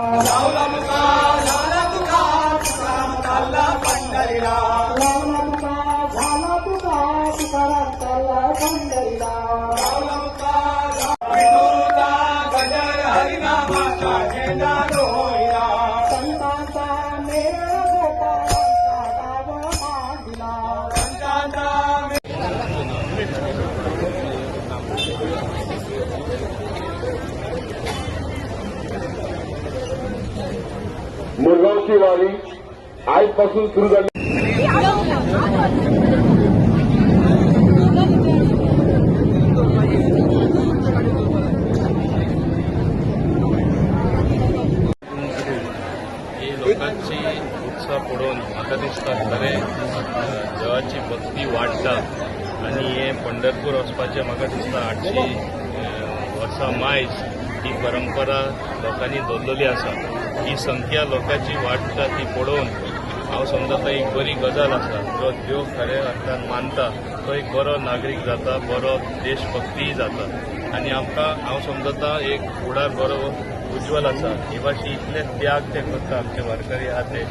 लावला मुका झाला तुका तुकाराम चालला पंढरीला लावला तुका झाला तुका तुकाराम चालला पंढरीला लावला मुका विठुराचा गजर हरिनामाचा झेंडा रोहिला संतांचा मेळ गोपाळांचा गाव मांडला संतांचा मुरगावची वारी आजपासून सुरू झाली. ही लोकांची उत्साह पळोवन म्हाका दिसता खरें देवाची भक्ती वाडटा आनी हे पंढरपूर वचपाचें म्हाका दिसता 800 वर्सां मायज ही परंपरा लोकांनी दवरलेली आसा. ही संख्या लोकांची वाडटा ती पळोवन हांव समजता एक बरी गजाल आसा. जो देव खऱ्या अर्थान मानता तो एक बरो नागरीक जाता, बरो देशभक्तीय जाता आनी आमकां हांव समजता एक फुडार बरो उज्वल आसा. ही भाशी इतले त्याग ते करता आमचे वारकरी आहा ते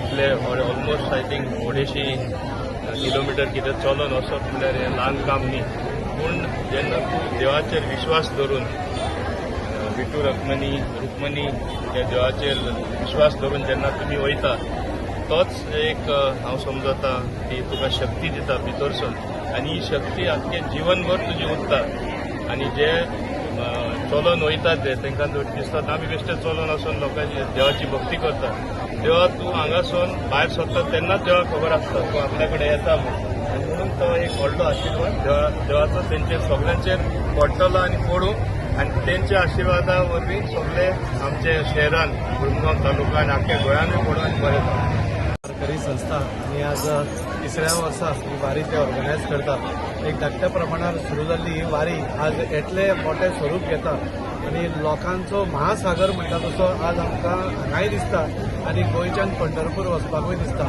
इतले ऑलमोस्ट आय थिंक 250 किलोमिटर कितें चलोन वचप म्हणल्यार हें ल्हान काम न्ही. पूण जेन्ना तूं देवाचेर विश्वास धरून विठू रुक्मणी त्या देवाचेर विश्वास धरून जेन्ना तुमी वयता तोच एक हांव समजता की तुका शक्ती दिता भितरसून आनी ही शक्ती आख्खें जीवनभर तुजी उरता. आनी जे चलोन वयतात ते तांकां दिसता आमी बेश्टे चलोन वचून लोकांची देवाची भक्ती करता. देवा तूं हांगासून भायर सरता तेन्नाच देवाक खबर आसता तूं आपल्या कडेन येता म्हणून. आनी म्हणून तो एक व्हडलो आशिर्वाद देवाचो तेंचेर सगळ्यांचेर पडटलो आनी पडूं आनी तेंच्या आशिर्वादा वरवीं सगळे आमचे शहरान मुरगांव तालुका आख्या गोंयानूय पडूं आनी बरें जाता. वारकरी संस्था आणि आज 3ऱ्या वर्सा ही वारी ते ऑर्गनायज करतात. एक धाकट्या प्रमाणात सुरू जाल्ली ही वारी आज येतले मोठे स्वरूप घेता आणि लोकांचो महासागर म्हणटा तसो आज आमकां हांगाय दिसता आनी गोंयच्यान पंढरपूर वचपाकूय दिसता.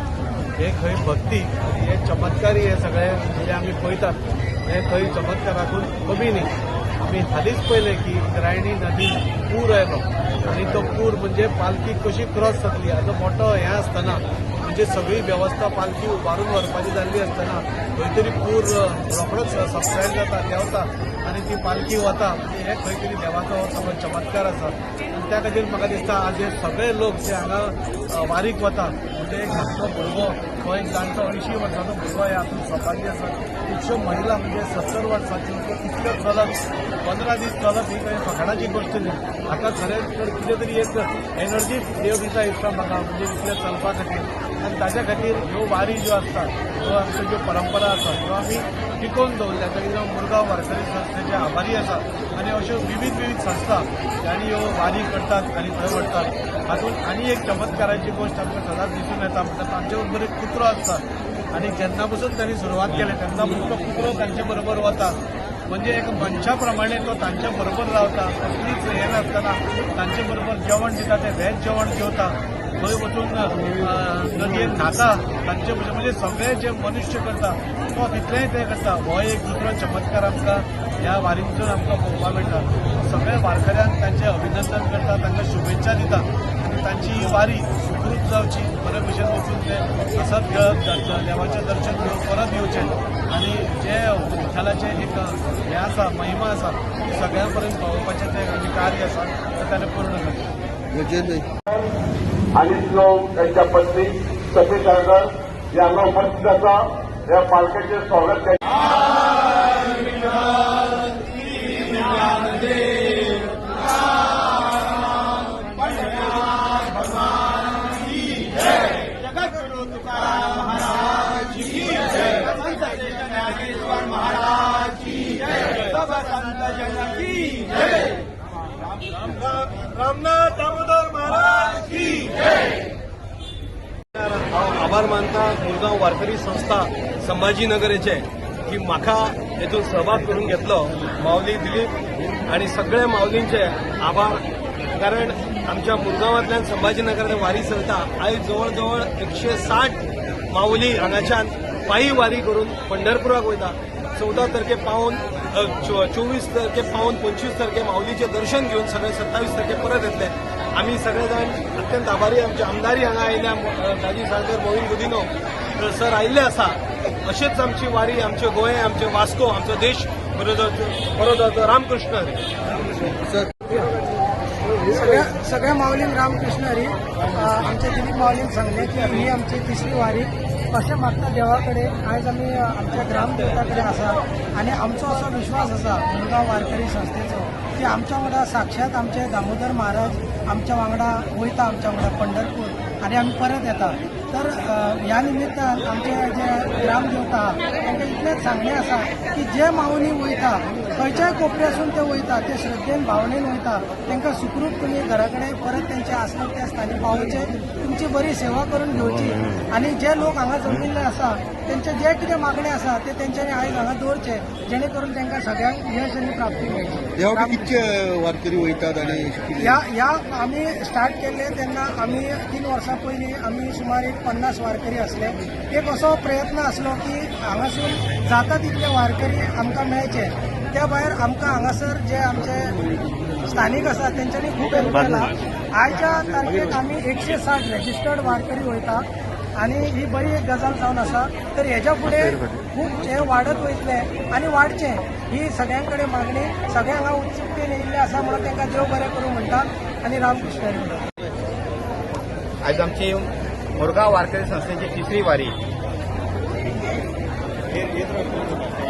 हे खंय भक्ती आनी हे चमत्कारी हे सगळे जे आमी पळयतात हे खंय चमत्काराकून कमी न्ही. आमी हालींच पळयलें की इंद्रायणी नदी पूर आयलो आनी तो पूर म्हणजे पालखी कशी क्रॉस जातली हाजो मोठो हें आसतना म्हणजे सगळी वेवस्था पालखी उबारून व्हरपाची जाल्ली आसतना खंय तरी पूर रोखडोच सबसायड जाता देंवता आनी ती पालखी वता. हे खंय तरी देवाचो सगळो चमत्कार आसा आनी त्या खातीर म्हाका दिसता आज हे सगळे लोक जे हांगा वारीक वता म्हणजे एक धाकटो भुरगो हो एक जाणटो 80 वर्साचो भुरगो हे हातूंत सहभागी आसा. खुबश्यो महिला म्हणजे 70 वर्सांच्यो इतल्यो चलत 15 दीस चलप ही काही फकाणाची गोष्ट न्ही. हाका खरें तर कितें तरी एक एनर्जी देव दिता दिसता म्हाका म्हणजे इतले चलपा खातीर आनी ताच्या खातीर ह्यो वारी ज्यो आसता ह्यो आमच्यो ज्यो परंपरा आसा त्यो आमी टिकोवन दवरल्या. ताका लागून मुरगांव वारकरी संस्थेचे आभारी आसा आनी अश्यो विविध संस्था आनी ह्यो वारी करतात आनी थंय व्हरतात. हातूंत आनी एक चमत्काराची गोष्ट आमकां सदांच दिसून येता म्हणटा तांचे बरोबर एक कुत्रो आसता आनी जेन्ना पसून तांणी सुरवात केली तेन्ना पसून तो कुत्रो तांचे बरोबर वता म्हणजे एक मनशा प्रमाणे तो तांच्या बरोबर रावता. कसलीच हें नासतना तांचे बरोबर जेवण दिता ते व्हेज जेवण जेवता. थंय वचून नदयेन न्हाता तांचे म्हणजे सगळे जे मनुश्य करता तो तितलेंय ते करता. हो एक दुसरो चमत्कार आमकां ह्या वारींतून आमकां पळोवपाक मेळटा. सगळे वारकऱ्यांक तांचें अभिनंदन करता, तांकां शुभेच्छा दिता आनी तांची ही वारी सुखरूप जावची. बरे भशेन वचून ते प्रसाद घेवप, देवाचें दर्शन घेवप, परत येवचें आनी जे विठ्ठलाचें एक हें आसा महिमा आसा ती सगळ्यां पर्यंत पावोवपाचें तें कार्य आसा तें ताणें पूर्ण करचें. आणि लोक त्यांच्या पत्नी सती सागर यांना उपस्थित असा या पालख्याचे स्वागत करतात. रामनाथ दामोदर महाराज की जय. आभार मानता मुरगांव वारकरी संस्था संभाजीनगरचे की म्हाका हेतून सहभाग करून घेतलो. माऊली दिलीप आणि सगळे माऊलींचे आभार. कारण आमच्या मुरगांवांतल्यान संभाजीनगर वारी चलता. आयज जवळ जवळ 160 माऊली हांगाच्यान पायी वारी करून पंढरपुराक वयता. 14 तारखे पावन 24 तारखे पावन 25 तारखे माऊलीचे दर्शन घेऊन सगळे 27 तारखे परत येतले. आम्ही सगळेजण अत्यंत आभारी आमचे आमदारी हांगा आयिल्ल्या दाजी साळकर गोविंद गुदिनो सर आयिल्ले आसा. अशीच आमची वारी आमचे गोंय आमचे वास्को आमचो देश बरो जावचो. रामकृष्ण हरी. सगळ्या माऊलींक रामकृष्ण हरी. आमच्या दिलीप माऊलींक सांगले की ही आमची तिसरी वारी. अशें मागता देवा कडेन आयज आमी आमच्या ग्रामदेवता कडेन आसा आनी आमचो असो विश्वास आसा मुरगांव वारकरी संस्थेचो की आमच्या वांगडा साक्षात आमचे दामोदर महाराज आमच्या वांगडा वयता आमच्या वांगडा पंढरपूर आनी आमी परत येता. तर ह्या निमित्तान आमचे जे ग्रामदेवता आहा तांकां इतलेंच सांगलें आसा की जे माऊली वयता खंयच्याय कोपऱ्यासून ते वयता ते श्रद्धेन भावनेन वयता तांकां सुखरूप तुमी घरा कडेन परत तेंचे आसत त्या स्थानी पावोवचे. तुमची बरी सेवा करून घेवची आनी जे लोक हांगा जमिल्ले आसा तेंचे जे कितें मागणे आसा ते तेंच्यांनी आयज हांगा दवरचे जेणे करून तांकां सगळ्यांक यश आनी प्राप्ती मेळची. कितके वारकरी वयतात आनी ह्या आमी स्टार्ट केल्ले तेन्ना आमी 3 वर्सां पयलीं आमी सुमार एक 50 वारकरी आसले. एक असो प्रयत्न आसलो की हांगासून जाता तितले वारकरी आमकां मेळचे. त्या भायर आमकां हांगासर जे आमचे स्थानीक आसा तेंच्यांनी खूब हेल्प केला. आयच्या तारखेक आमी 160 रजिस्टर्ड वारकरी वयता आनी ही बरी एक गजाल जावन आसा. तर हेच्या फुडें खूब हे वाडत वयतले आनी वाडचें ही सगळ्यां कडेन मागणी. सगळे हांगा उत्सुकतेन येयल्ले आसा म्हणून तांकां देव बरें करूं म्हणटा आनी रामकृष्ण हरी म्हणटा. आज आमची मुरगांव वारकरी संस्थेची तिसरी वारी.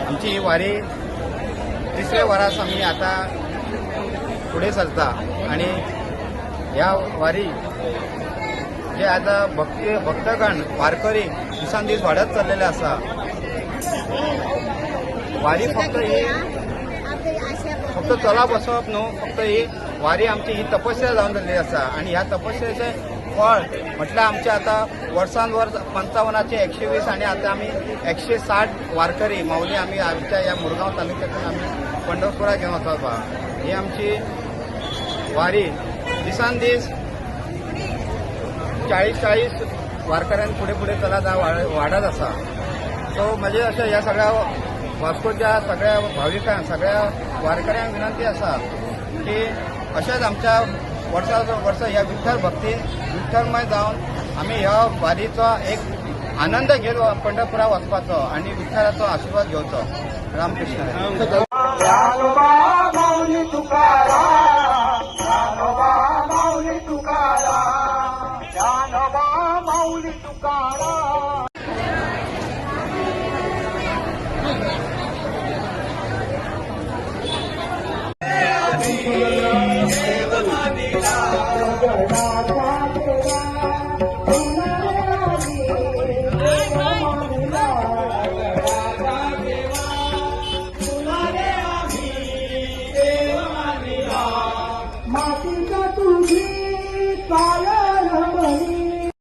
आमची ही वारी तिसऱ्या वरास आमी आता फुडें सरता आनी ह्या वारी जे आता भक्तगण वारकरी दिसान दीस वाडत चल्लेले आसा. वारी फक्त चला बसप न्हू, फक्त ही वारी आमची ही तपस्या जावन जाल्ली आसा आनी ह्या तपस्येचे फळ म्हटल्यार आमचे आता वर्सान वर्स 55चे 120 आनी आता आमी 160 वारकरी माऊली आमी आमच्या ह्या मुरगांव तालुक्यांतून आमी पंढरपुरा घेवन वचपा. ही आमची वारी दिसान दीस 40 वारकऱ्यांक फुडें चलत वाडत आसा. सो म्हजे अशें ह्या सगळ्या वास्कोच्या सगळ्या भाविकांक सगळ्या वारकऱ्यांक विनंती आसा की अशेंच आमच्या वर्सा ह्या विठ्ठल भक्तीन विठ्ठलमय जावन आमी ह्या वारीचो एक आनंद घेवन पंढरपुरा वचपाचो आनी विठ्ठलाचो आशिर्वाद घेवचो. रामकृष्ण. ज्ञानोबा माऊली तुकाराम, ज्ञानोबा माऊली तुकाराम, ज्ञानोबा माऊली तुकाराम. मातीचा